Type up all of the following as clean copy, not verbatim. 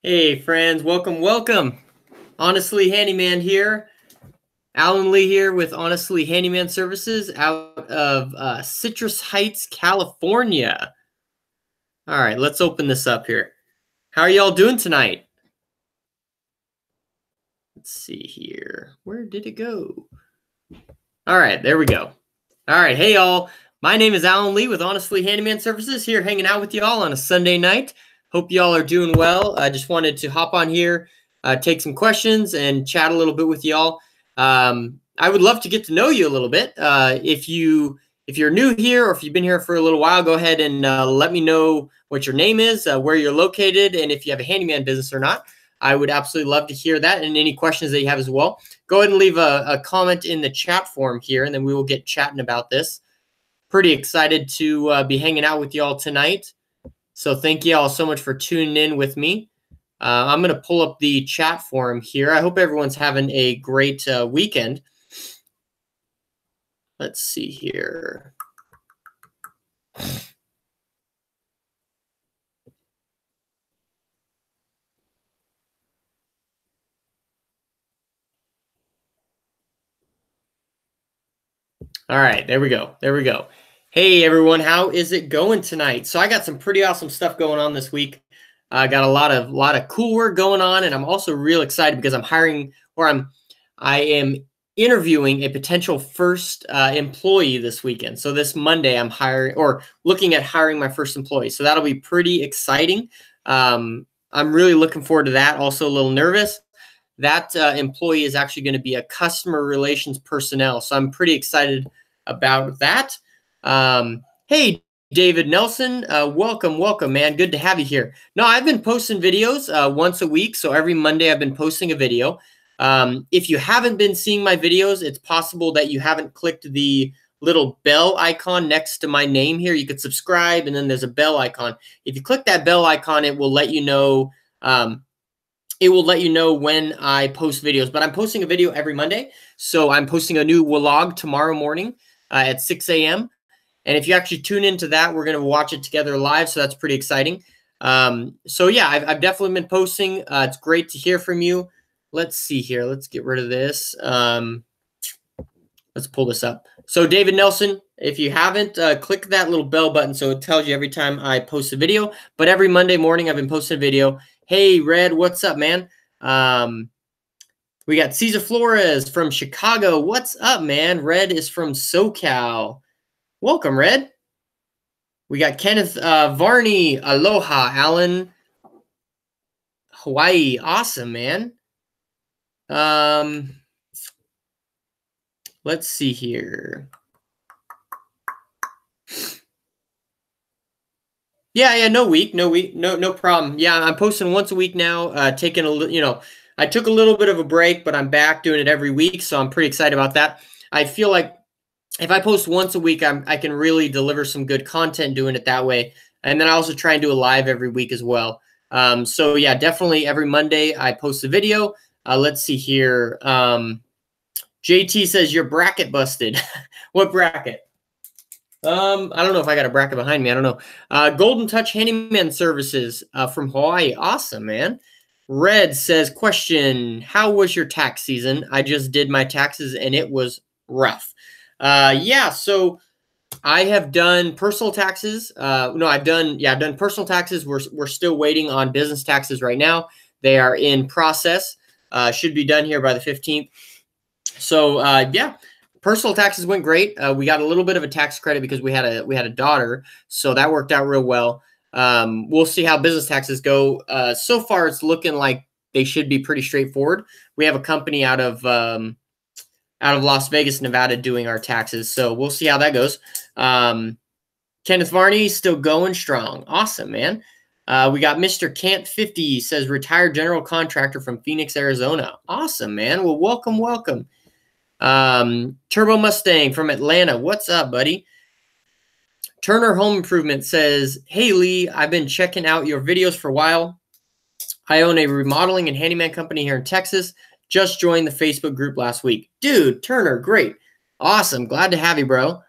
Hey friends, welcome. Honestly Handyman here. Alan Lee here with Honestly Handyman Services out of Citrus Heights, California. All right, let's open this up here. How are y'all doing tonight? Let's see here. Where did it go? All right, there we go. All right, hey y'all. My name is Alan Lee with Honestly Handyman Services here hanging out with y'all on a Sunday night. Hope y'all are doing well. I just wanted to hop on here, take some questions, and chat a little bit with y'all. I would love to get to know you a little bit. If you're new here or if you've been here for a little while, go ahead and let me know what your name is, where you're located, and if you have a handyman business or not. I would absolutely love to hear that and any questions that you have as well. Go ahead and leave a comment in the chat form here, and then we will get chatting about this. Pretty excited to be hanging out with y'all tonight. So thank you all so much for tuning in with me. I'm going to pull up the chat forum here. I hope everyone's having a great weekend. Let's see here. All right, there we go. There we go. Hey everyone, how is it going tonight? So I got some pretty awesome stuff going on this week. I got a lot of cool work going on, and I'm also real excited because I'm hiring, or I am interviewing a potential first employee this weekend. So this Monday, I'm looking at hiring my first employee. So that'll be pretty exciting. I'm really looking forward to that. Also a little nervous. That employee is actually going to be a customer relations personnel. So I'm pretty excited about that. Hey, David Nelson, welcome, man. Good to have you here. No, I've been posting videos once a week. So every Monday I've been posting a video. If you haven't been seeing my videos, it's possible that you haven't clicked the little bell icon next to my name here. You could subscribe, and then there's a bell icon. If you click that bell icon, it will let you know when I post videos. But I'm posting a video every Monday. So I'm posting a new vlog tomorrow morning at 6 a.m. And if you actually tune into that, we're going to watch it together live. So that's pretty exciting. So yeah, I've definitely been posting. It's great to hear from you. Let's see here. Let's get rid of this. Let's pull this up. So David Nelson, if you haven't, click that little bell button so it tells you every time I post a video. But every Monday morning, I've been posting a video. Hey, Red, what's up, man? We got Cesar Flores from Chicago. What's up, man? Red is from SoCal. Welcome, Red. We got Kenneth Varney. Aloha, Alan. Hawaii. Awesome, man. Let's see here. Yeah, no problem. Yeah, I'm posting once a week now. I took a little bit of a break, but I'm back doing it every week, so I'm pretty excited about that. I feel like if I post once a week, I can really deliver some good content doing it that way. And then I also try and do a live every week as well. So yeah, definitely every Monday I post a video. Let's see here. JT says you're bracket busted. What bracket? I don't know if I got a bracket behind me. I don't know. Golden Touch Handyman Services from Hawaii. Awesome, man. Red says, question, how was your tax season? I just did my taxes and it was rough. Yeah, so I have done personal taxes. I've done personal taxes. We're still waiting on business taxes right now. They are in process. Should be done here by the 15th. So yeah, personal taxes went great. We got a little bit of a tax credit because we had a daughter, so that worked out real well. We'll see how business taxes go. So far, it's looking like they should be pretty straightforward. We have a company out of Las Vegas, Nevada, doing our taxes, so we'll see how that goes. Kenneth Varney still going strong. Awesome, man. We got Mr. Camp 50 says retired general contractor from Phoenix, Arizona. Awesome, man. Well, welcome. Turbo Mustang from Atlanta. What's up, buddy? Turner Home Improvement says, hey, Lee, I've been checking out your videos for a while. I own a remodeling and handyman company here in Texas. Just joined the Facebook group last week. Dude, Turner, great. Awesome. Glad to have you, bro.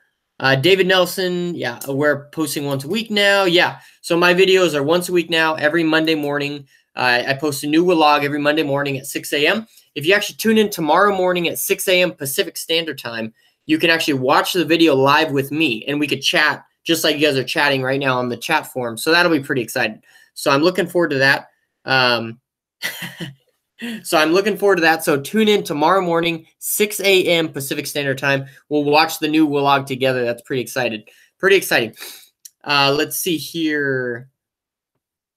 David Nelson, yeah, we're posting once a week now. Yeah, so my videos are once a week now, every Monday morning. I post a new vlog every Monday morning at 6 a.m. If you actually tune in tomorrow morning at 6 a.m. Pacific Standard Time, you can actually watch the video live with me, and we could chat just like you guys are chatting right now on the chat forum. So that'll be pretty exciting. So I'm looking forward to that. So tune in tomorrow morning, 6 a.m. Pacific Standard Time. We'll watch the new vlog together. That's pretty exciting. Pretty exciting. Let's see here.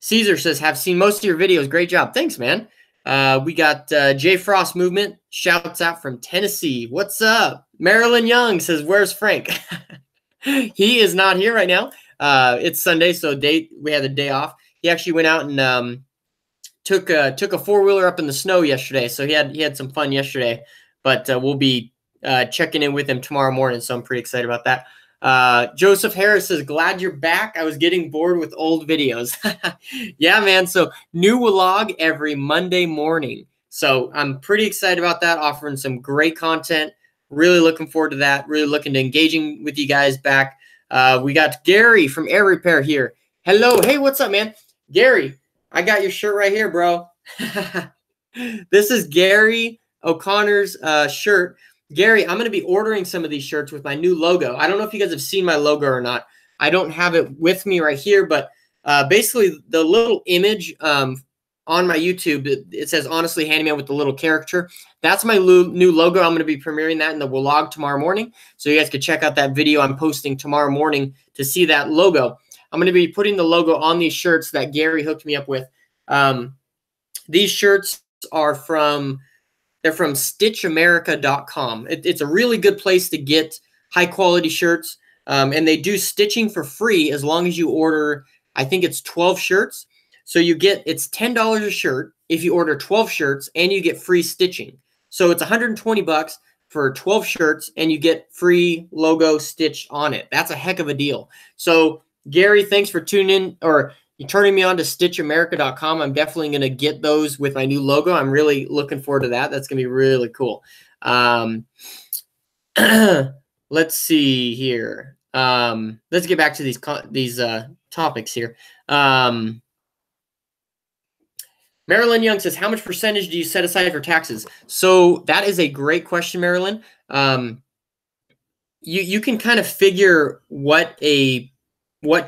Caesar says, have seen most of your videos. Great job. Thanks, man. We got J Frost Movement. Shouts out from Tennessee. What's up? Marilyn Young says, where's Frank? He is not here right now. It's Sunday, so we had a day off. He actually went out and took a four-wheeler up in the snow yesterday, so he had some fun yesterday. But we'll be checking in with him tomorrow morning, so I'm pretty excited about that. Joseph Harris says, glad you're back. I was getting bored with old videos. Yeah, man. So new vlog every Monday morning. So I'm pretty excited about that, offering some great content. Really looking forward to that. Really looking to engaging with you guys back. We got Gary from Air Repair here. Hello. Hey, what's up, man? Gary, I got your shirt right here, bro. This is Gary O'Connor's shirt. Gary, I'm going to be ordering some of these shirts with my new logo. I don't know if you guys have seen my logo or not. I don't have it with me right here, but basically the little image on my YouTube, it says Honestly Handyman with the little caricature. That's my new logo. I'm going to be premiering that in the vlog tomorrow morning. So you guys can check out that video I'm posting tomorrow morning to see that logo. I'm going to be putting the logo on these shirts that Gary hooked me up with. These shirts are from stitchamerica.com. It's a really good place to get high quality shirts. And they do stitching for free as long as you order, I think it's 12 shirts. So it's $10 a shirt if you order 12 shirts, and you get free stitching. So it's $120 for 12 shirts, and you get free logo stitched on it. That's a heck of a deal. So Gary, thanks for tuning in, or you're turning me on to stitchamerica.com. I'm definitely going to get those with my new logo. I'm really looking forward to that. That's going to be really cool. Let's see here. Let's get back to these topics here. Marilyn Young says, how much percentage do you set aside for taxes? So that is a great question, Marilyn. You can kind of figure what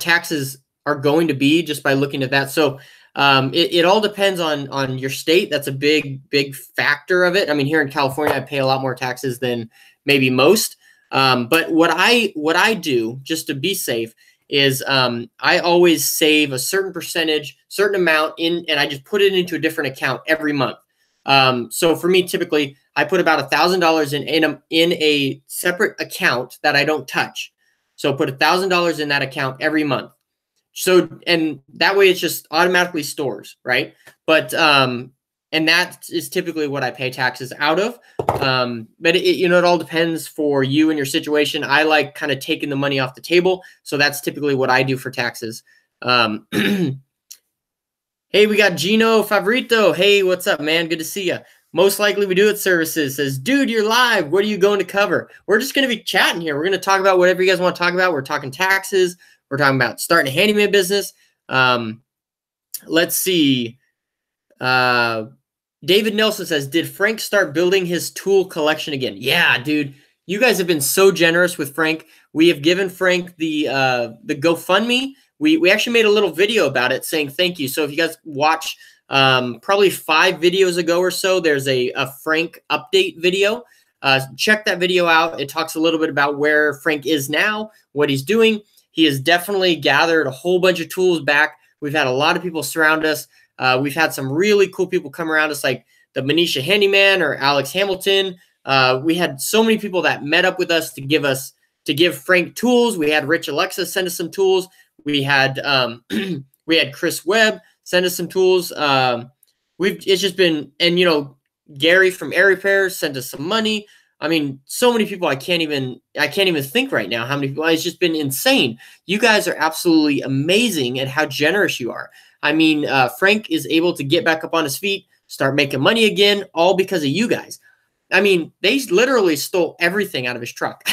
taxes are going to be just by looking at that. So it all depends on your state. That's a big factor of it. I mean, here in California, I pay a lot more taxes than maybe most. But what I do just to be safe is I always save a certain percentage, certain amount in, and I just put it into a different account every month. So for me, typically, I put about $1,000 in a separate account that I don't touch. So put $1,000 in that account every month. So, and that way it's just automatically stores, right? But, and that is typically what I pay taxes out of. But it all depends for you and your situation. I like kind of taking the money off the table. So that's typically what I do for taxes. Hey, we got Gino Favorito. Hey, what's up, man? Good to see you. Most likely we do it services says, dude, you're live. What are you going to cover? We're just going to be chatting here. We're going to talk about whatever you guys want to talk about. We're talking taxes. We're talking about starting a handyman business. Let's see. David Nelson says, did Frank start building his tool collection again? Yeah, dude. You guys have been so generous with Frank. We have given Frank the GoFundMe. We actually made a little video about it saying thank you. So if you guys watch probably 5 videos ago or so, there's a Frank update video. Check that video out. It talks a little bit about where Frank is now, what he's doing. He has definitely gathered a whole bunch of tools back. We've had a lot of people surround us. We've had some really cool people come around us, like the Manisha Handyman or Alex Hamilton. We had so many people that met up with us to give Frank tools. We had Rich Alexa send us some tools. We had we had Chris Webb send us some tools. It's just been, and Gary from Air Repair sent us some money. I mean, so many people I can't even think right now how many people. It's just been insane. You guys are absolutely amazing at how generous you are. I mean, Frank is able to get back up on his feet, start making money again, all because of you guys. I mean, they literally stole everything out of his truck.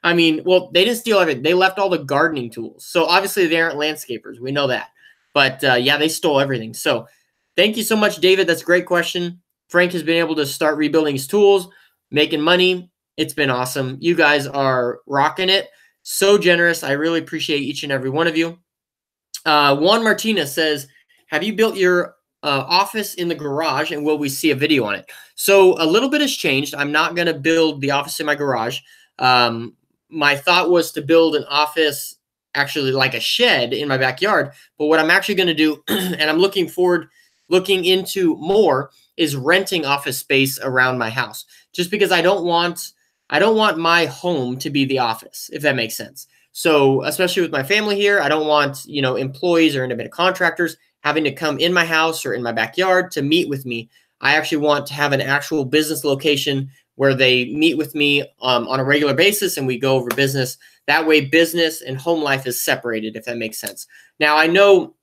I mean, well, they didn't steal everything. They left all the gardening tools. So obviously they aren't landscapers. We know that. But yeah, they stole everything. So Thank you so much, David. That's a great question. Frank has been able to start rebuilding his tools, making money. It's been awesome. You guys are rocking it. So generous. I really appreciate each and every one of you. Juan Martinez says, have you built your office in the garage, and will we see a video on it? So a little bit has changed. I'm not going to build the office in my garage. My thought was to build an office actually like a shed in my backyard. But what I'm actually going to do, and I'm looking into more, is renting office space around my house, just because I don't want my home to be the office, if that makes sense. So especially with my family here, I don't want, employees or independent contractors having to come in my house or in my backyard to meet with me. I actually want to have an actual business location where they meet with me on a regular basis and we go over business. That way business and home life is separated, if that makes sense. Now, I know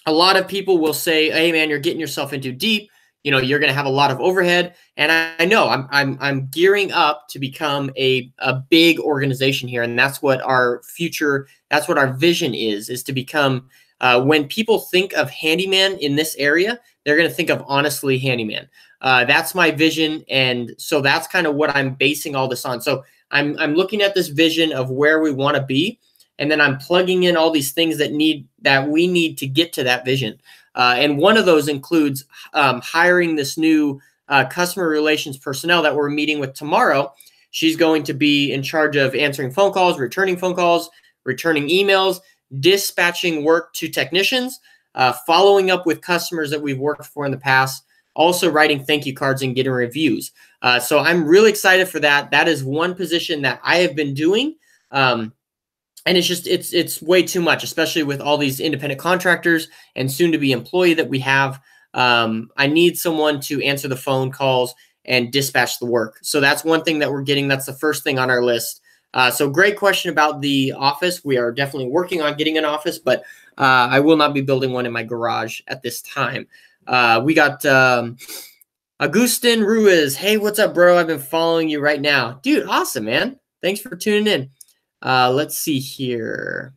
a lot of people will say, hey man, you're getting yourself into deep. You're going to have a lot of overhead. And I know I'm gearing up to become a big organization here. And that's what our vision is to become, when people think of Handyman in this area, they're going to think of honestly Handyman. That's my vision. And so that's kind of what I'm basing all this on. So I'm looking at this vision of where we want to be. And then I'm plugging in all these things that we need to get to that vision. And one of those includes hiring this new customer relations personnel that we're meeting with tomorrow. She's going to be in charge of answering phone calls, returning emails, dispatching work to technicians, following up with customers that we've worked for in the past, also writing thank you cards and getting reviews. So I'm really excited for that. That is one position that I have been doing. And it's way too much, especially with all these independent contractors and soon to be employee that we have. I need someone to answer the phone calls and dispatch the work. So that's one thing that we're getting. That's the first thing on our list. So great question about the office. We are definitely working on getting an office, but I will not be building one in my garage at this time. We got Agustin Ruiz. Hey, what's up, bro? I've been following you right now. Dude, awesome, man. Thanks for tuning in. Let's see here.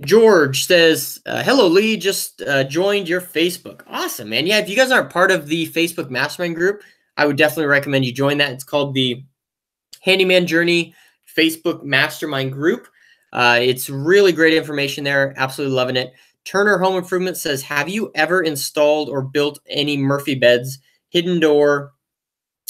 George says, hello, Lee, just joined your Facebook. Awesome, man. Yeah, if you guys aren't part of the Facebook Mastermind group, I would definitely recommend you join that. It's called the Handyman Journey Facebook Mastermind group. It's really great information there. Absolutely loving it. Turner Home Improvement says, have you ever installed or built any Murphy beds, hidden door?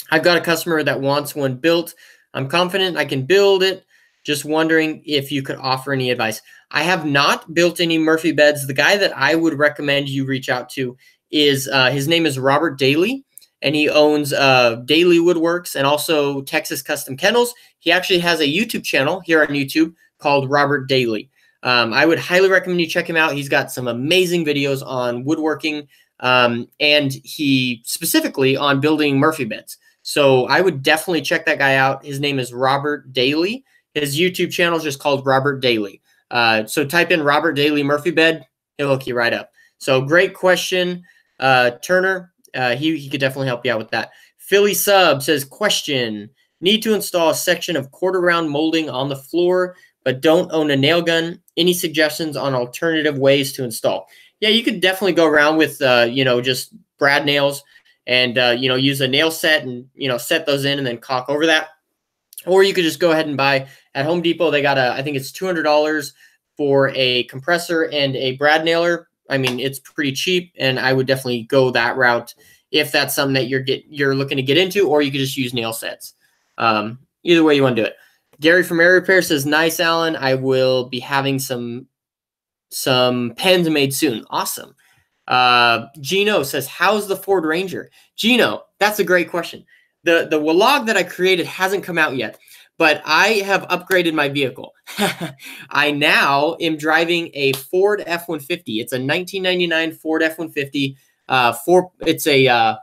I've got a customer that wants one built. I'm confident I can build it. Just wondering if you could offer any advice. I have not built any Murphy beds. The guy that I would recommend you reach out to is, his name is Robert Daly, and he owns Daily Woodworks and also Texas Custom Kennels. He actually has a YouTube channel here on YouTube called Robert Daly. I would highly recommend you check him out. He's got some amazing videos on woodworking, and he specifically on building Murphy beds. So I would definitely check that guy out. His name is Robert Daly. His YouTube channel is just called Robert Daly. So type in Robert Daly Murphy bed. He'll hook you right up. So great question, Turner. He could definitely help you out with that. Philly Sub says, question, need to install a section of quarter round molding on the floor, but don't own a nail gun. Any suggestions on alternative ways to install? Yeah, you could definitely go around with, just brad nails and, use a nail set and, set those in and then caulk over that. Or you could just go ahead and buy at Home Depot. They got I think it's $200 for a compressor and a brad nailer. I mean, it's pretty cheap, and I would definitely go that route if that's something that you're looking to get into, or you could just use nail sets. Either way you want to do it. Gary from Air Repair says, nice, Alan. I will be having some pens made soon. Awesome. Gino says, how's the Ford Ranger? Gino, that's a great question. The vlog that I created hasn't come out yet, but I have upgraded my vehicle. I now am driving a Ford F-150. It's a 1999 Ford F-150. It's a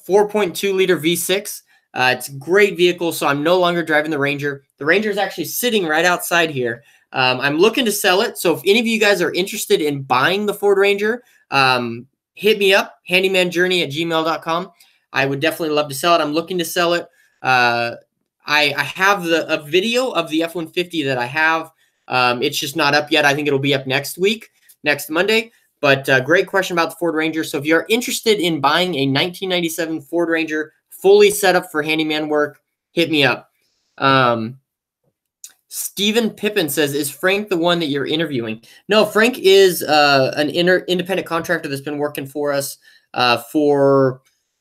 4.2 liter V6. It's a great vehicle, so I'm no longer driving the Ranger. The Ranger is actually sitting right outside here. I'm looking to sell it, so if any of you guys are interested in buying the Ford Ranger, hit me up, handymanjourney@gmail.com. I would definitely love to sell it. I'm looking to sell it. I have a video of the F-150 that I have. It's just not up yet. I think it'll be up next Monday. But great question about the Ford Ranger. So if you're interested in buying a 1997 Ford Ranger fully set up for handyman work, hit me up. Stephen Pippin says, is Frank the one that you're interviewing? No, Frank is an independent contractor that's been working for us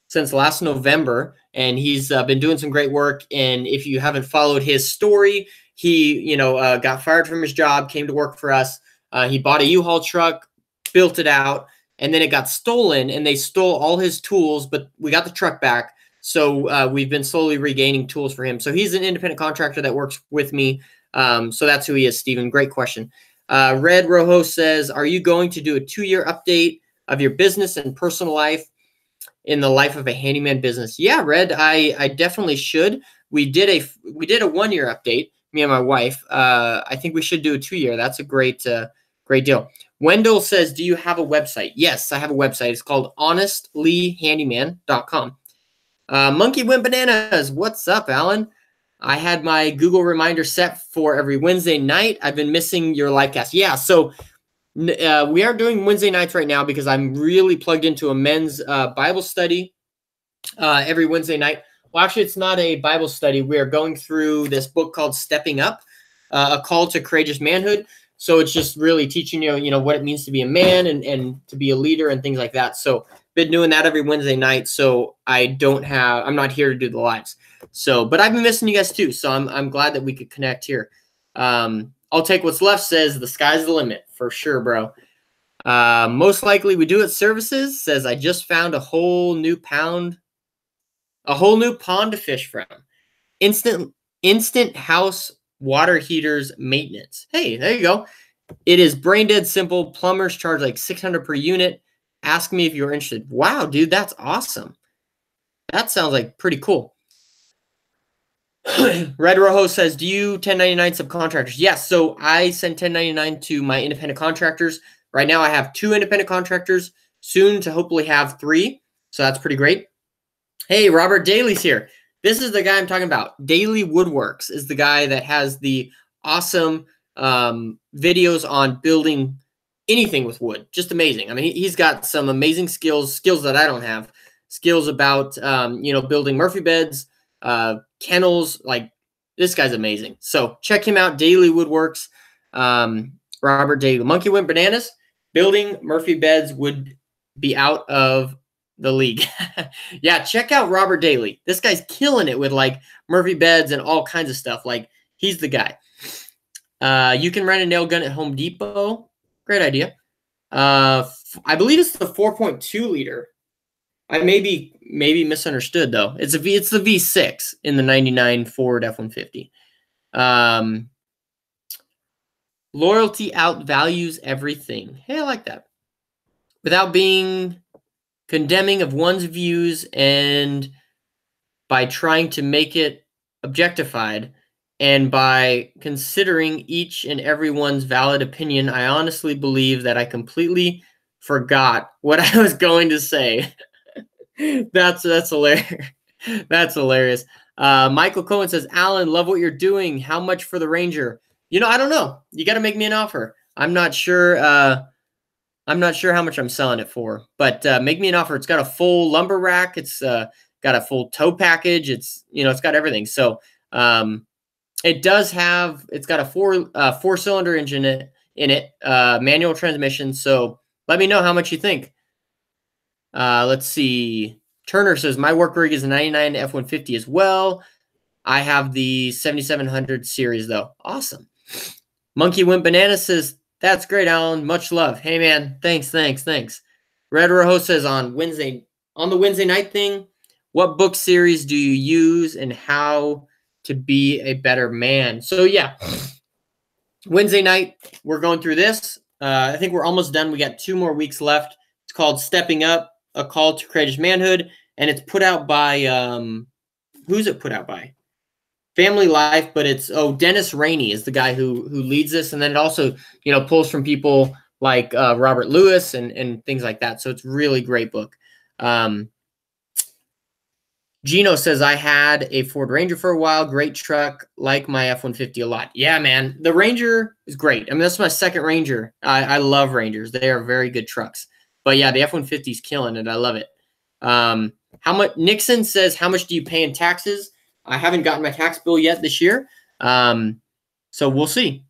since last November, and he's been doing some great work. And if you haven't followed his story, he got fired from his job, came to work for us. He bought a U-Haul truck, built it out, and then it got stolen, and they stole all his tools, but we got the truck back. So we've been slowly regaining tools for him. So he's an independent contractor that works with me. So that's who he is, Stephen. Great question. Red Rojo says, are you going to do a 2-year update of your business and personal life in the life of a handyman business? Yeah, Red, I definitely should. We did a 1-year update, me and my wife. I think we should do a 2-year. That's a great deal. Wendell says, do you have a website? Yes, I have a website. It's called honestlyhandyman.com. Monkey Went Bananas. What's up, Alan? I had my Google reminder set for every Wednesday night. I've been missing your live cast. Yeah, so we are doing Wednesday nights right now because I'm really plugged into a men's Bible study every Wednesday night. Well, actually, it's not a Bible study. We are going through this book called Stepping Up, A Call to Courageous Manhood. So it's just really teaching you, what it means to be a man and to be a leader and things like that. So been doing that every Wednesday night. So I'm not here to do the lives. So, but I've been missing you guys too. So I'm glad that we could connect here. I'll take what's left says the sky's the limit for sure, bro. Most likely we do it services says I just found a whole new pond to fish from. Instant house water heaters maintenance. Hey, there you go. It is brain dead simple. Plumbers charge like $600 per unit. Ask me if you're interested. Wow, dude, that's awesome. That sounds like pretty cool. Red Rojo says, do you 1099 subcontractors? Yes, so I send 1099 to my independent contractors. Right now I have 2 independent contractors, soon to hopefully have 3. So that's pretty great. Hey, Robert Daly's here. This is the guy I'm talking about. Daily Woodworks is the guy that has the awesome videos on building anything with wood. Just amazing. I mean, he's got some amazing skills that I don't have. Skills about, building Murphy beds, kennels. Like, this guy's amazing. So check him out, Daily Woodworks. Robert Daly. Monkey Went Bananas. Building Murphy beds would be out of the league. Yeah, check out Robert Daly. This guy's killing it with like Murphy beds and all kinds of stuff. Like, he's the guy. You can rent a nail gun at Home Depot. Great idea. I believe it's the 4.2 liter. I maybe misunderstood though. It's the V6 in the 99 Ford F-150. Loyalty outvalues everything. Hey, I like that. Without being condemning of one's views and by trying to make it objectified and by considering each and everyone's valid opinion, I honestly believe that I completely forgot what I was going to say. That's hilarious. That's hilarious. Michael Cohen says, Alan, love what you're doing. How much for the Ranger? I don't know. You got to make me an offer. I'm not sure how much I'm selling it for, but make me an offer. It's got a full lumber rack. It's got a full tow package. It's got everything. So it's got a 4-cylinder engine in it, manual transmission. So let me know how much you think. Let's see. Turner says, my work rig is a 99 F-150 as well. I have the 7700 series though. Awesome. Monkey Went Banana says, that's great, Alan. Much love. Hey man, thanks. Red Rojo says on the Wednesday night thing, what book series do you use and how to be a better man? So yeah, Wednesday night, we're going through this. I think we're almost done. We got 2 more weeks left. It's called Stepping Up, A Call to Courageous Manhood. And it's put out by, who's it put out by? Family Life, but it's, Dennis Rainey is the guy who leads this. And then it also, pulls from people like Robert Lewis and things like that. So it's really great book. Gino says, I had a Ford Ranger for a while. Great truck. Like my F-150 a lot. Yeah, man. The Ranger is great. I mean, that's my second Ranger. I love Rangers. They are very good trucks. But yeah, the F-150 is killing it. I love it. How much? Nixon says, how much do you pay in taxes? I haven't gotten my tax bill yet this year. So we'll see.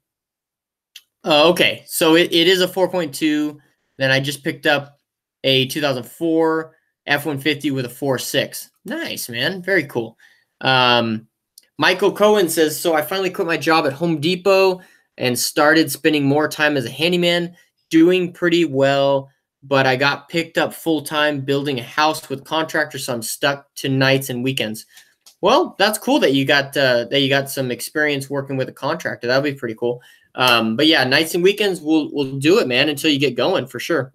Okay. So it is a 4.2. Then I just picked up a 2004 F-150 with a 4.6. Nice, man. Very cool. Michael Cohen says, so I finally quit my job at Home Depot and started spending more time as a handyman, doing pretty well, but I got picked up full-time building a house with contractors, so I'm stuck to nights and weekends. Well, that's cool that you got some experience working with a contractor. That'll be pretty cool. But yeah, nights and weekends we'll do it, man, until you get going for sure.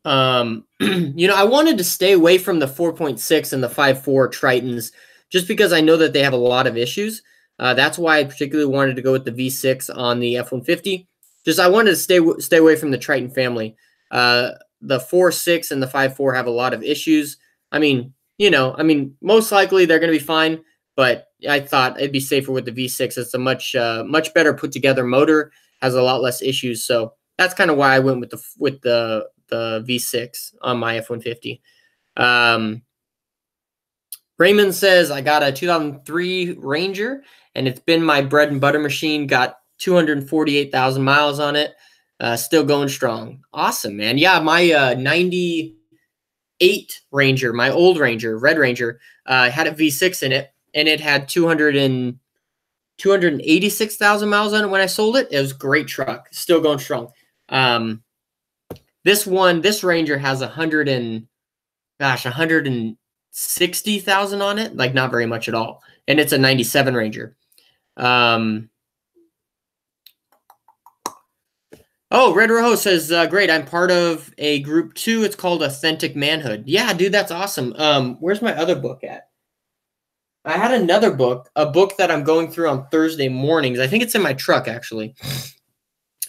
I wanted to stay away from the 4.6 and the 5.4 Tritons just because I know that they have a lot of issues. That's why I particularly wanted to go with the V6 on the F-150. Just I wanted to stay away from the Triton family. The 4.6 and the 5.4 have a lot of issues. I mean, most likely they're going to be fine, but I thought it'd be safer with the V6. It's a much better put together motor, has a lot less issues. So that's kind of why I went with the V6 on my F-150. Raymond says, I got a 2003 Ranger, and it's been my bread and butter machine. Got 248,000 miles on it. Still going strong. Awesome, man. Yeah, my 98 Ranger, my old Ranger, Red Ranger, had a V6 in it, and it had 286,000 miles on it when I sold it. It was a great truck. Still going strong. This Ranger has 160,000 on it, like not very much at all. And it's a 97 Ranger. Red Rojo says, great, I'm part of a group 2. It's called Authentic Manhood. Yeah, dude, that's awesome. Where's my other book at? I had another book, a book that I'm going through on Thursday mornings. I think it's in my truck, actually.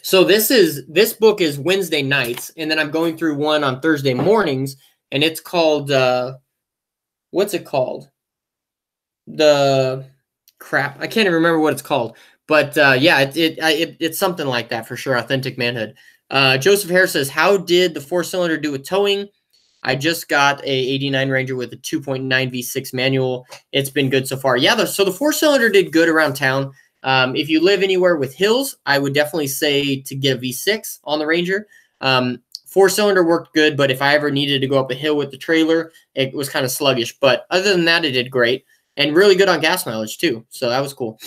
So this book is Wednesday nights, and then I'm going through one on Thursday mornings, and it's called what's it called? I can't even remember what it's called, but yeah, it's something like that for sure. Authentic Manhood. Joseph Harris says, how did the 4-cylinder do with towing? I just got a 89 Ranger with a 2.9 V6 manual. It's been good so far. Yeah, so the 4-cylinder did good around town. If you live anywhere with hills, I would definitely say to get a V6 on the Ranger. 4-cylinder worked good, but if I ever needed to go up a hill with the trailer, it was kind of sluggish. But other than that, it did great and really good on gas mileage too. So that was cool.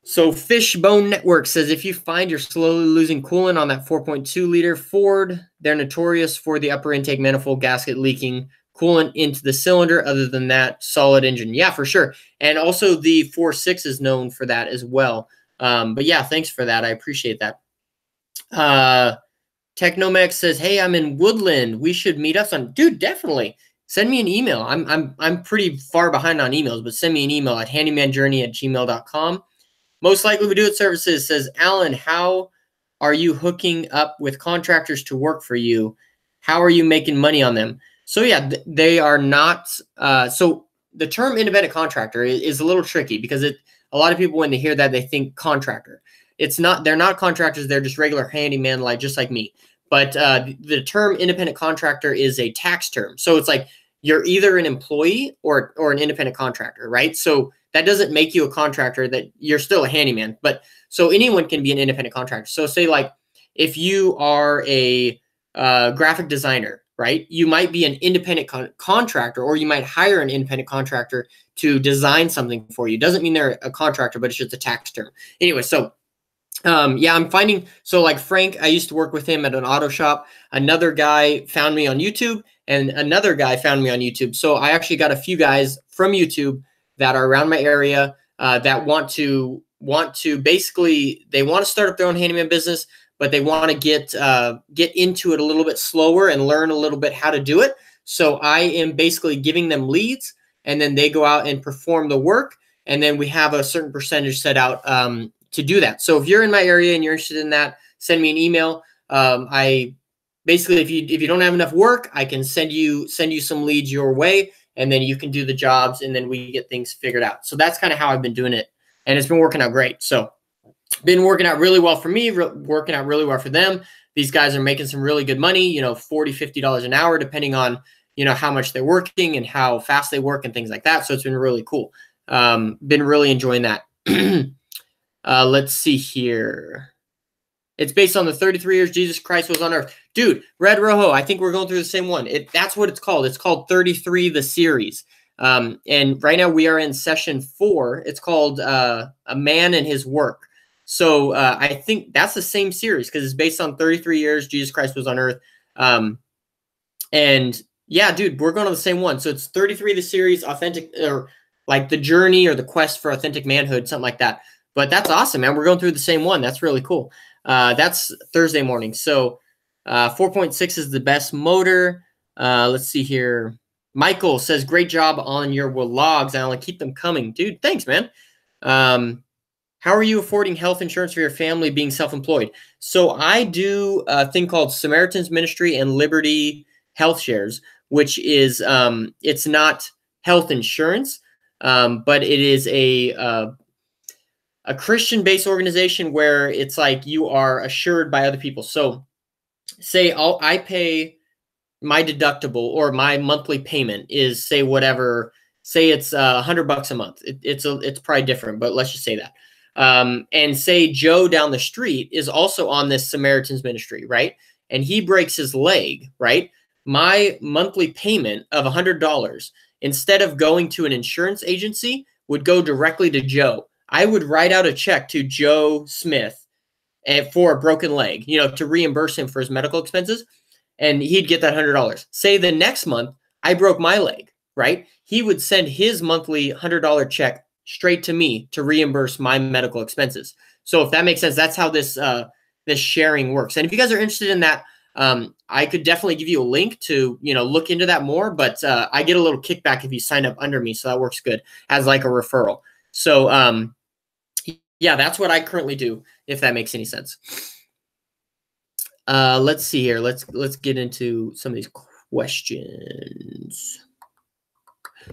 So Fishbone Network says, if you find you're slowly losing coolant on that 4.2 liter Ford, they're notorious for the upper intake manifold gasket leaking coolant into the cylinder. Other than that, solid engine. Yeah, for sure. And also the 4.6 is known for that as well. But yeah, thanks for that. I appreciate that. Technomex says, hey, I'm in Woodland. We should meet up on, dude, definitely. Send me an email. I'm pretty far behind on emails, but send me an email at handymanjourney@gmail.com. Most likely we do it services. Says, Alan, how are you hooking up with contractors to work for you? How are you making money on them? So yeah, they are not. So the term independent contractor is a little tricky because a lot of people, when they hear that, they think contractor. It's not. They're not contractors. They're just regular handyman, just like me. But the term independent contractor is a tax term. So it's like you're either an employee or an independent contractor, right? So that doesn't make you a contractor, that you're still a handyman. But so anyone can be an independent contractor. So say like if you are a graphic designer, right? You might be an independent contractor, or you might hire an independent contractor to design something for you. Doesn't mean they're a contractor, but it's just a tax term. Anyway, so yeah, I'm finding, so like Frank, I used to work with him at an auto shop. Another guy found me on YouTube, and another guy found me on YouTube. So I actually got a few guys from YouTube that are around my area that want to basically, they want to start up their own handyman business, but they want to get into it a little bit slower and learn a little bit how to do it. So I am basically giving them leads, and then they go out and perform the work, and then we have a certain percentage set out to do that. So if you're in my area and you're interested in that, send me an email. I basically, if you don't have enough work, I can send you some leads your way, and then you can do the jobs, and then we get things figured out. So that's kind of how I've been doing it, and it's been working out great. So been working out really well for me, working out really well for them. These guys are making some really good money, you know, $40, $50 an hour, depending on, you know, how much they're working and how fast they work and things like that. So it's been really cool. Been really enjoying that. Let's see here. It's based on the 33 years Jesus Christ was on earth. Dude, Red Rojo, I think we're going through the same one. That's what it's called. It's called 33, the series. And right now we are in session 4. It's called A Man and His Work. So I think that's the same series because it's based on 33 years Jesus Christ was on earth. And yeah, dude, we're going on the same one. So it's 33, the series, authentic, or like the journey or the quest for authentic manhood, something like that. But that's awesome, man. We're going through the same one. That's really cool. That's Thursday morning. So 4.6 is the best motor. Let's see here. Michael says, great job on your vlogs, Alan. Keep them coming. Dude, thanks, man. How are you affording health insurance for your family being self-employed? So I do a thing called Samaritan's Ministry and Liberty Health Shares, which is it's not health insurance, but it is a Christian-based organization where it's like you are assured by other people. So say I pay my deductible or my monthly payment is say whatever, say it's $100 a month. It's probably different, but let's just say that. And say Joe down the street is also on this Samaritan's Ministry, right? And he breaks his leg, right? My monthly payment of $100, instead of going to an insurance agency, would go directly to Joe. I would write out a check to Joe Smith for a broken leg, you know, to reimburse him for his medical expenses, and he'd get that $100. Say the next month I broke my leg, right? He would send his monthly $100 check straight to me to reimburse my medical expenses. So if that makes sense, that's how this this sharing works. And if you guys are interested in that, I could definitely give you a link to, you know, look into that more. But I get a little kickback if you sign up under me, so that works good as like a referral. So yeah, that's what I currently do, if that makes any sense. Let's see here. Let's get into some of these questions.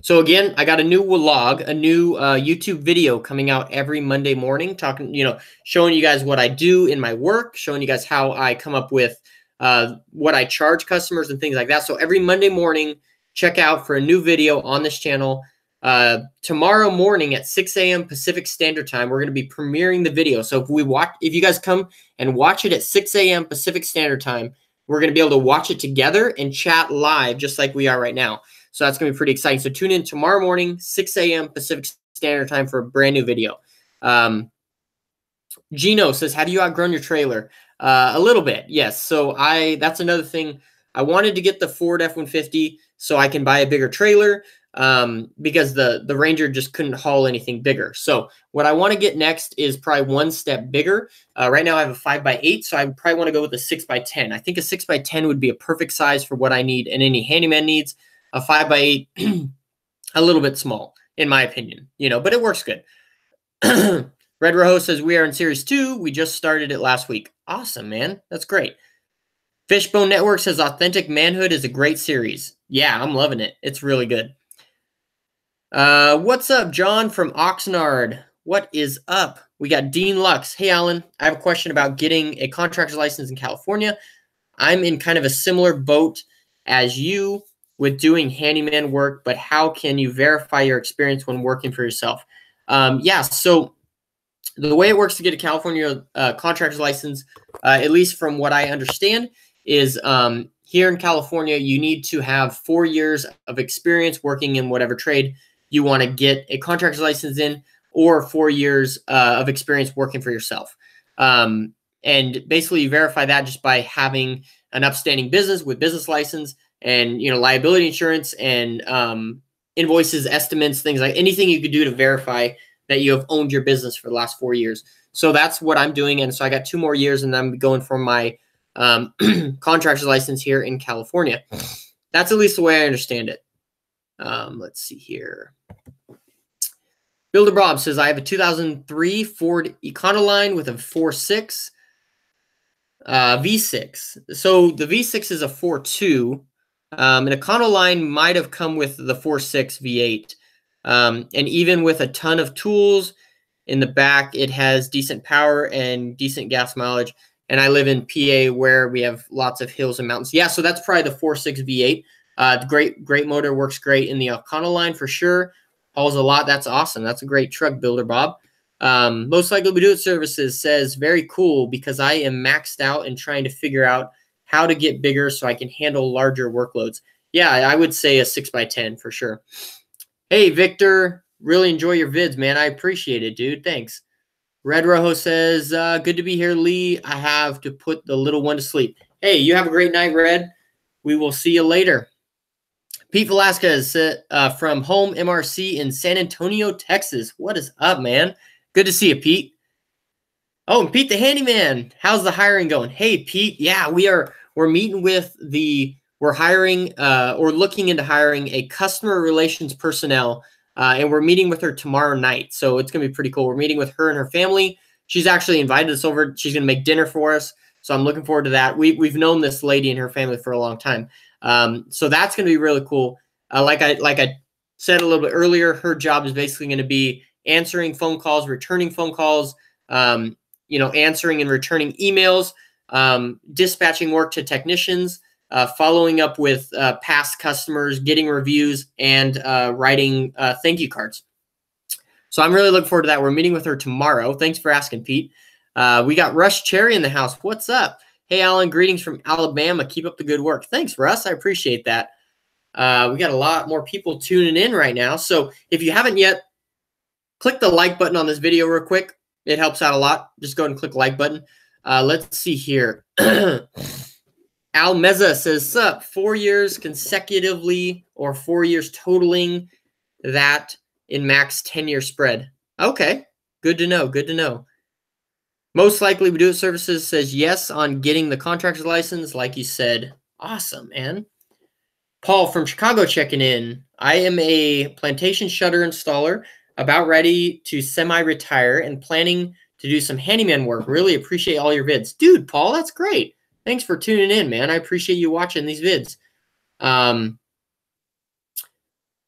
So again, I got a new vlog, a new YouTube video coming out every Monday morning, talking, you know, showing you guys what I do in my work, showing you guys how I come up with what I charge customers and things like that. So every Monday morning, check out for a new video on this channel. Tomorrow morning at 6 a.m. Pacific Standard Time, we're going to be premiering the video. So if you guys come and watch it at 6 a.m. Pacific Standard Time, we're going to be able to watch it together and chat live just like we are right now. So that's going to be pretty exciting. So tune in tomorrow morning, 6 a.m. Pacific Standard Time for a brand new video. Gino says, have you outgrown your trailer? A little bit, yes. So that's another thing. I wanted to get the Ford F-150 so I can buy a bigger trailer because the Ranger just couldn't haul anything bigger. So what I want to get next is probably one step bigger. Right now I have a 5x8, so I probably want to go with a 6x10. I think a 6x10 would be a perfect size for what I need and any handyman needs. A 5x8, a little bit small, in my opinion, you know, but it works good. Red Rojo says, we are in Series 2. We just started it last week. Awesome, man. That's great. Fishbone Network says, Authentic Manhood is a great series. Yeah, I'm loving it. It's really good. What's up, John from Oxnard? What is up? We got Dean Lux. Hey, Alan, I have a question about getting a contractor's license in California. I'm in kind of a similar boat as you with doing handyman work, but how can you verify your experience when working for yourself? Yeah, so the way it works to get a California contractor's license, at least from what I understand, is here in California, you need to have 4 years of experience working in whatever trade you want to get a contractor's license in, or 4 years of experience working for yourself. And basically, you verify that just by having an upstanding business with business license and, you know, liability insurance and invoices, estimates, things like anything you could do to verify that you have owned your business for the last 4 years. So that's what I'm doing. And so I got 2 more years and I'm going for my contractor's license here in California. That's at least the way I understand it. Let's see here. Builder Bob says, I have a 2003 Ford Econoline with a 4.6. V6. So the V6 is a 4.2. And Econoline might have come with the 4.6 V8. And even with a ton of tools in the back, it has decent power and decent gas mileage. And I live in PA where we have lots of hills and mountains. Yeah, so that's probably the 4.6 V8. Great motor, works great in the Econoline for sure. Hauls a lot. That's awesome. That's a great truck, Builder Bob. Most likely we do it services says very cool because I am maxed out and trying to figure out how to get bigger so I can handle larger workloads. Yeah, I would say a 6x10 for sure. Hey, Victor, really enjoy your vids, man. I appreciate it, dude. Thanks. Red Rojo says, good to be here, Lee. I have to put the little one to sleep. Hey, you have a great night, Red. We will see you later. Pete Velasquez from Home MRC in San Antonio, Texas. What is up, man? Good to see you, Pete. Oh, and Pete the Handyman. How's the hiring going? Hey, Pete. Yeah, we're meeting with we're hiring or looking into hiring a customer relations personnel, and we're meeting with her tomorrow night. So it's gonna be pretty cool. We're meeting with her and her family. She's actually invited us over. She's gonna make dinner for us. So I'm looking forward to that. We've known this lady and her family for a long time. So that's gonna be really cool. Like I said a little bit earlier, her job is basically going to be answering phone calls, returning phone calls, answering and returning emails, dispatching work to technicians, following up with past customers, getting reviews, and writing thank you cards. So I'm really looking forward to that. We're meeting with her tomorrow. Thanks for asking, Pete. We got Rush Cherry in the house. What's up? Hey, Alan, greetings from Alabama. Keep up the good work. Thanks, Russ. I appreciate that. We got a lot more people tuning in right now. So if you haven't yet, click the like button on this video real quick. It helps out a lot. Just go ahead and click the like button. Let's see here. Al Meza says, sup, 4 years consecutively or 4 years totaling that in max 10-year spread. Okay, good to know. Good to know. Most likely we do it services says yes on getting the contractor's license, like you said. Awesome, man. Paul from Chicago checking in. I am a plantation shutter installer, about ready to semi-retire and planning to do some handyman work. Really appreciate all your vids. Dude, Paul, that's great. Thanks for tuning in, man. I appreciate you watching these vids.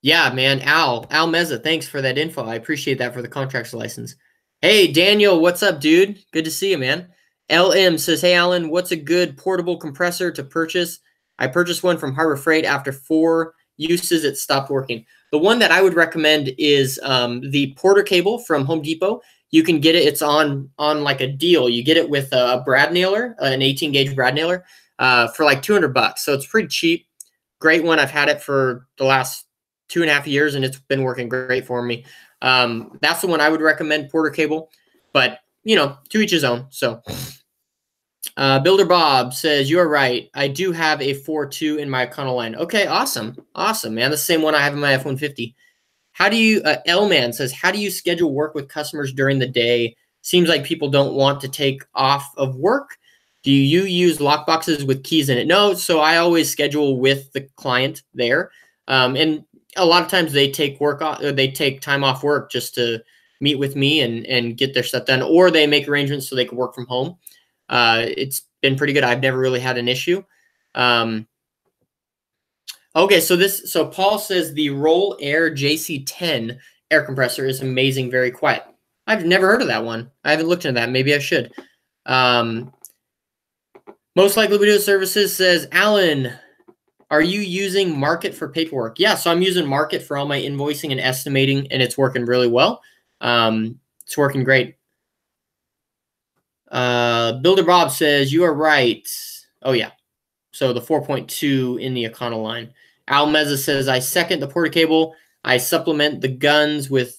Yeah, man, Al Meza, thanks for that info. I appreciate that for the contractor's license. Hey, Daniel, what's up, dude? Good to see you, man. LM says, hey, Alan, what's a good portable compressor to purchase? I purchased one from Harbor Freight. After 4 uses, it stopped working. The one that I would recommend is the Porter cable from Home Depot. You can get it. It's on like a deal. You get it with a brad nailer, an 18-gauge brad nailer, for like $200. So it's pretty cheap. Great one. I've had it for the last 2.5 years, and it's been working great for me. That's the one I would recommend, Porter cable. But, to each his own. So Builder Bob says, you are right. I do have a 4.2 in my Econoline. Okay, awesome. Awesome, man. The same one I have in my F-150. How do you, L-Man says, how do you schedule work with customers during the day? Seems like people don't want to take off of work. Do you use lockboxes with keys in it? No, so I always schedule with the client there. And a lot of times they take time off work just to meet with me and get their stuff done, or they make arrangements so they can work from home. It's been pretty good. I've never really had an issue. Okay, so Paul says the Roll Air JC10 air compressor is amazing, very quiet. I've never heard of that one. I haven't looked into that. Maybe I should. Most likely we do services says, Alan, are you using Market for paperwork? Yeah, so I'm using Market for all my invoicing and estimating, and it's working really well. It's working great. Builder Bob says, you are right. Oh, yeah. So the 4.2 in the Econoline. Al Meza says, I second the Porter cable. I supplement the guns with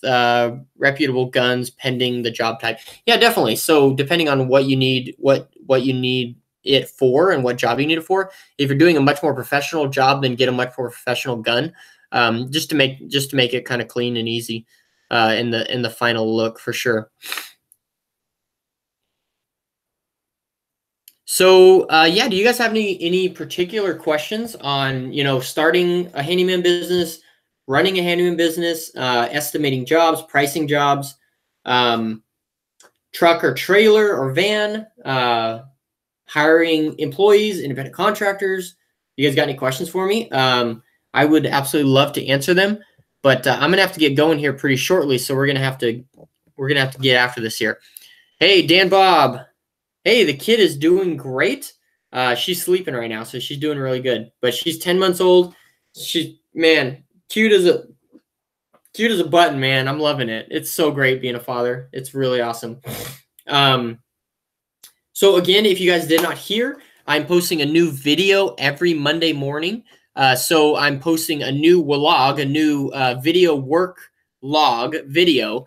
reputable guns pending the job type. Yeah, definitely. So depending on what you need, what you need it for and what job you need it for. If you're doing a much more professional job, then get a much more professional gun. Just to make it kind of clean and easy in the final look for sure. So, yeah, do you guys have any particular questions on, starting a handyman business, running a handyman business, estimating jobs, pricing jobs, truck or trailer or van, hiring employees, independent contractors. You guys got any questions for me? I would absolutely love to answer them, but I'm gonna have to get going here pretty shortly. So we're gonna have to get after this here. Hey, Dan Bob. Hey, the kid is doing great. She's sleeping right now, so she's doing really good. But she's 10 months old. She's, man, cute as a button, man. I'm loving it. It's so great being a father. It's really awesome. So again, if you guys did not hear, I'm posting a new video every Monday morning. So I'm posting a new vlog, a new video work log video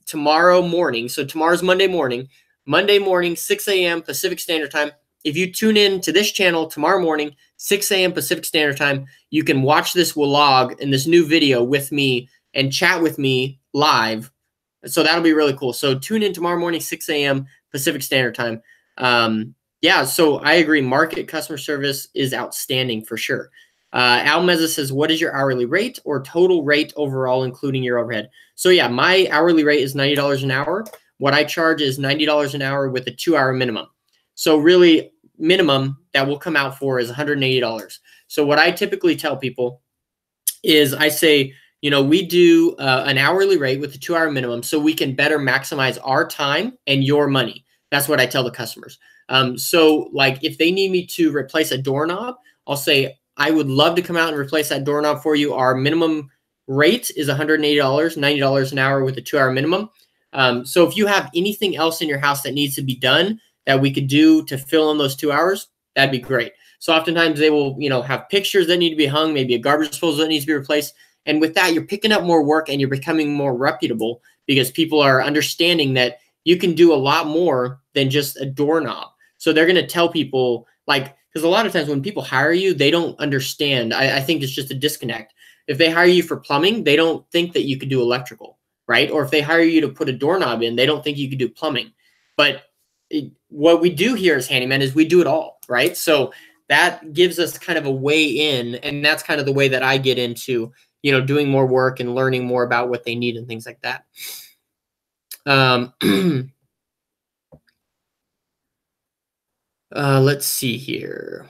tomorrow morning. So tomorrow's Monday morning, 6 a.m. Pacific Standard Time. If you tune in to this channel tomorrow morning, 6 a.m. Pacific Standard Time, you can watch this vlog and this new video with me and chat with me live. So that'll be really cool. So tune in tomorrow morning, 6 a.m. Pacific Standard Time. Yeah, so I agree. Market customer service is outstanding for sure. Al Meza says, what is your hourly rate or total rate overall, including your overhead? So yeah, my hourly rate is $90 an hour. What I charge is $90 an hour with a 2-hour minimum. So really, minimum that will come out for is $180. So what I typically tell people is I say, you know, we do an hourly rate with a 2-hour minimum so we can better maximize our time and your money. That's what I tell the customers. So like if they need me to replace a doorknob, I'll say, I would love to come out and replace that doorknob for you. Our minimum rate is $180, $90 an hour with a 2-hour minimum. So if you have anything else in your house that needs to be done that we could do to fill in those 2 hours, that'd be great. So oftentimes they will, you know, have pictures that need to be hung, maybe a garbage disposal that needs to be replaced. And with that, you're picking up more work and you're becoming more reputable because people are understanding that you can do a lot more than just a doorknob. So they're going to tell people, like, because a lot of times when people hire you, they don't understand. I think it's just a disconnect. If they hire you for plumbing, they don't think that you could do electrical, right? Or if they hire you to put a doorknob in, they don't think you could do plumbing. But what we do here as Handyman is we do it all, right? So that gives us kind of a way in, and that's kind of the way that I get into, you know, doing more work and learning more about what they need and things like that. Let's see here.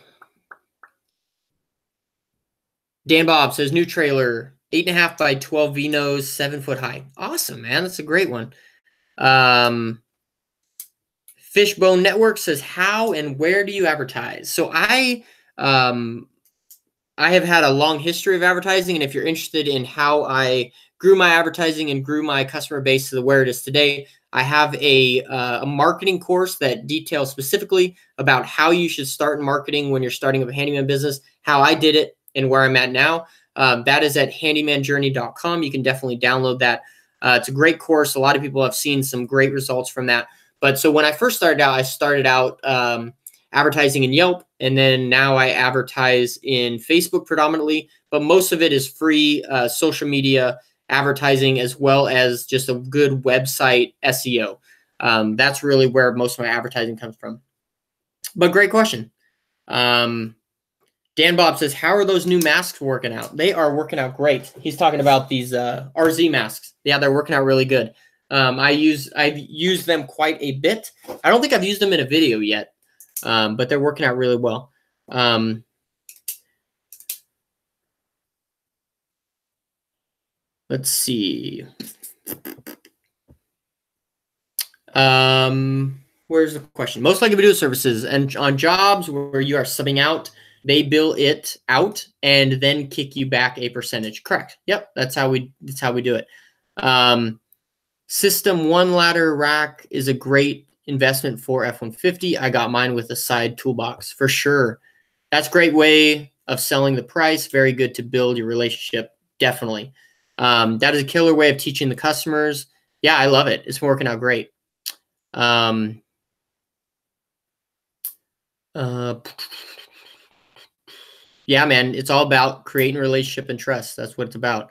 Dan Bob says, new trailer, 8.5 by 12 V-nose, 7 foot high. Awesome, man. That's a great one. Fishbone Network says, how and where do you advertise? So I have had a long history of advertising, and if you're interested in how I grew my advertising and grew my customer base to where it is today, I have a marketing course that details specifically about how you should start in marketing when you're starting up a handyman business, how I did it, and where I'm at now. That is at handymanjourney.com. You can definitely download that. It's a great course. A lot of people have seen some great results from that. But so when I first started out, I started out advertising in Yelp, and then now I advertise in Facebook predominantly, but most of it is free social media advertising as well as just a good website SEO. That's really where most of my advertising comes from. But great question. Dan Bob says, how are those new masks working out? They are working out great. He's talking about these RZ masks. Yeah, they're working out really good. I've used them quite a bit. I don't think I've used them in a video yet, but they're working out really well. Let's see. Where's the question? Most likely video services and on jobs where you are subbing out, they bill it out and then kick you back a percentage. Correct. Yep. That's how we do it. System 1 ladder rack is a great investment for F-150. I got mine with a side toolbox for sure. That's a great way of selling the price. Very good to build your relationship. Definitely. That is a killer way of teaching the customers. Yeah, I love it. It's working out great. Yeah, man, it's all about creating a relationship and trust. That's what it's about.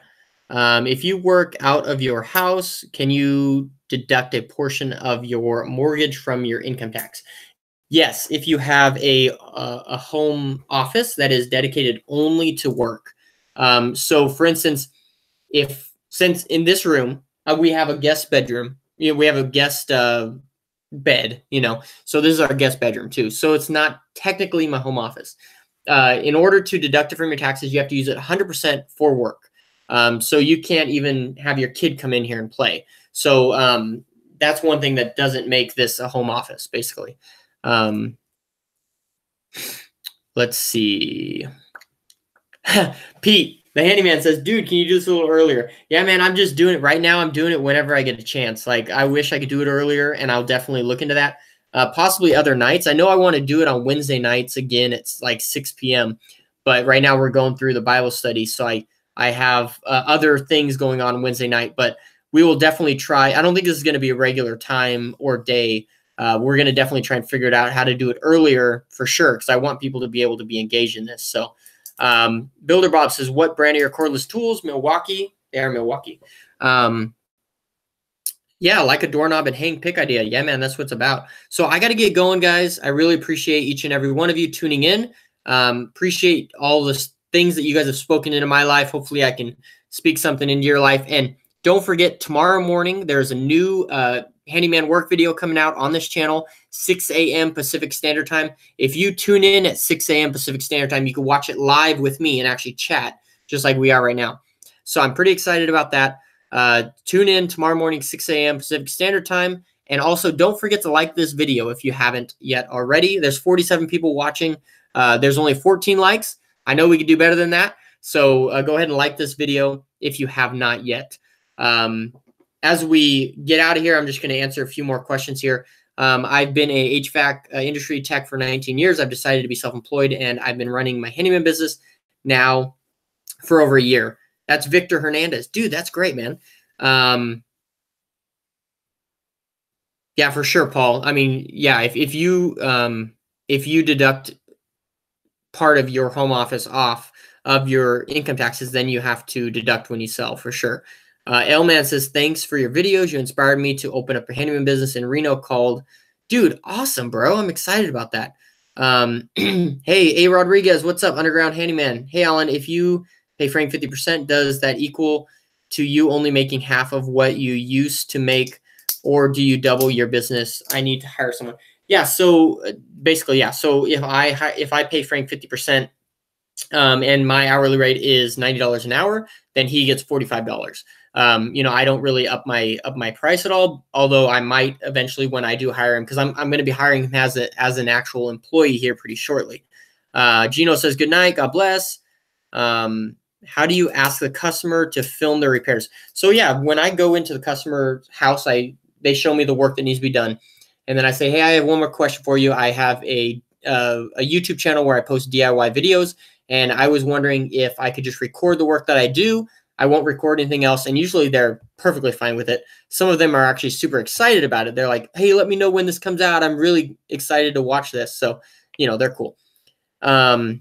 If you work out of your house, can you deduct a portion of your mortgage from your income tax? Yes, if you have a home office that is dedicated only to work. So, for instance, since in this room we have a guest bedroom, you know, we have a guest bed, you know. So this is our guest bedroom too. So it's not technically my home office. In order to deduct it from your taxes, you have to use it 100% for work. So you can't even have your kid come in here and play. So that's one thing that doesn't make this a home office, basically. Let's see. Pete, the handyman, says, dude, can you do this a little earlier? Yeah, man, I'm just doing it right now. I'm doing it whenever I get a chance. Like, I wish I could do it earlier, and I'll definitely look into that. Possibly other nights. I know I want to do it on Wednesday nights again. It's like 6 p.m. But right now we're going through the Bible study, so I have other things going on Wednesday night. But we will definitely try. I don't think this is going to be a regular time or day. We're going to definitely try and figure it out how to do it earlier for sure, because I want people to be able to be engaged in this. So Builder Bob says, what brand are your cordless tools? Milwaukee. They are Milwaukee. Yeah, like a doorknob and hang pick idea. Yeah, man, that's what it's about. So I got to get going, guys. I really appreciate each and every one of you tuning in. Appreciate all the things that you guys have spoken into my life. Hopefully I can speak something into your life. And don't forget, tomorrow morning, there's a new handyman work video coming out on this channel, 6 a.m. Pacific Standard Time. If you tune in at 6 a.m. Pacific Standard Time, you can watch it live with me and actually chat just like we are right now. So I'm pretty excited about that. Tune in tomorrow morning, 6 a.m. Pacific Standard Time. And also, don't forget to like this video if you haven't yet already. There's 47 people watching. There's only 14 likes. I know we could do better than that. So go ahead and like this video if you have not yet. As we get out of here, I'm just going to answer a few more questions here. I've been a HVAC industry tech for 19 years. I've decided to be self-employed, and I've been running my handyman business now for over a year. That's Victor Hernandez. Dude, that's great, man. Yeah, for sure, Paul. I mean, yeah, if you deduct part of your home office off of your income taxes, then you have to deduct when you sell, for sure. Elman says, thanks for your videos. You inspired me to open up a handyman business in Reno called, dude, awesome, bro. I'm excited about that. Hey, A. Rodriguez, what's up, Underground Handyman? Hey, Alan, if you pay Frank 50%, does that equal to you only making half of what you used to make, or do you double your business? I need to hire someone. Yeah, so basically, yeah. So if I pay Frank 50%, and my hourly rate is $90 an hour, then he gets $45. You know, I don't really up my price at all, although I might eventually when I do hire him, because I'm going to be hiring him as an actual employee here pretty shortly. Gino says, good night, God bless. How do you ask the customer to film their repairs? So yeah, when I go into the customer's house, they show me the work that needs to be done. And then I say, hey, I have one more question for you. I have a YouTube channel where I post DIY videos, and I was wondering if I could just record the work that I do. I won't record anything else, and usually they're perfectly fine with it. Some of them are actually super excited about it. They're like, hey, let me know when this comes out. I'm really excited to watch this. So, you know, they're cool. So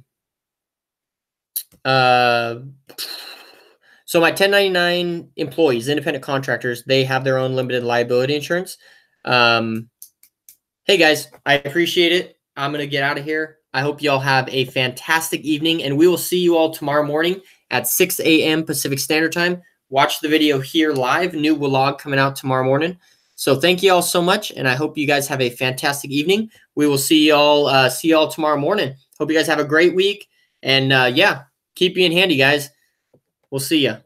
my 1099 employees, independent contractors, they have their own limited liability insurance. Hey guys, I appreciate it. I'm going to get out of here. I hope you all have a fantastic evening, and we will see you all tomorrow morning at 6 a.m. Pacific Standard Time. Watch the video here live. New vlog coming out tomorrow morning. So thank you all so much, and I hope you guys have a fantastic evening. We will see you all tomorrow morning. Hope you guys have a great week, and yeah, keep being handy, guys. We'll see you.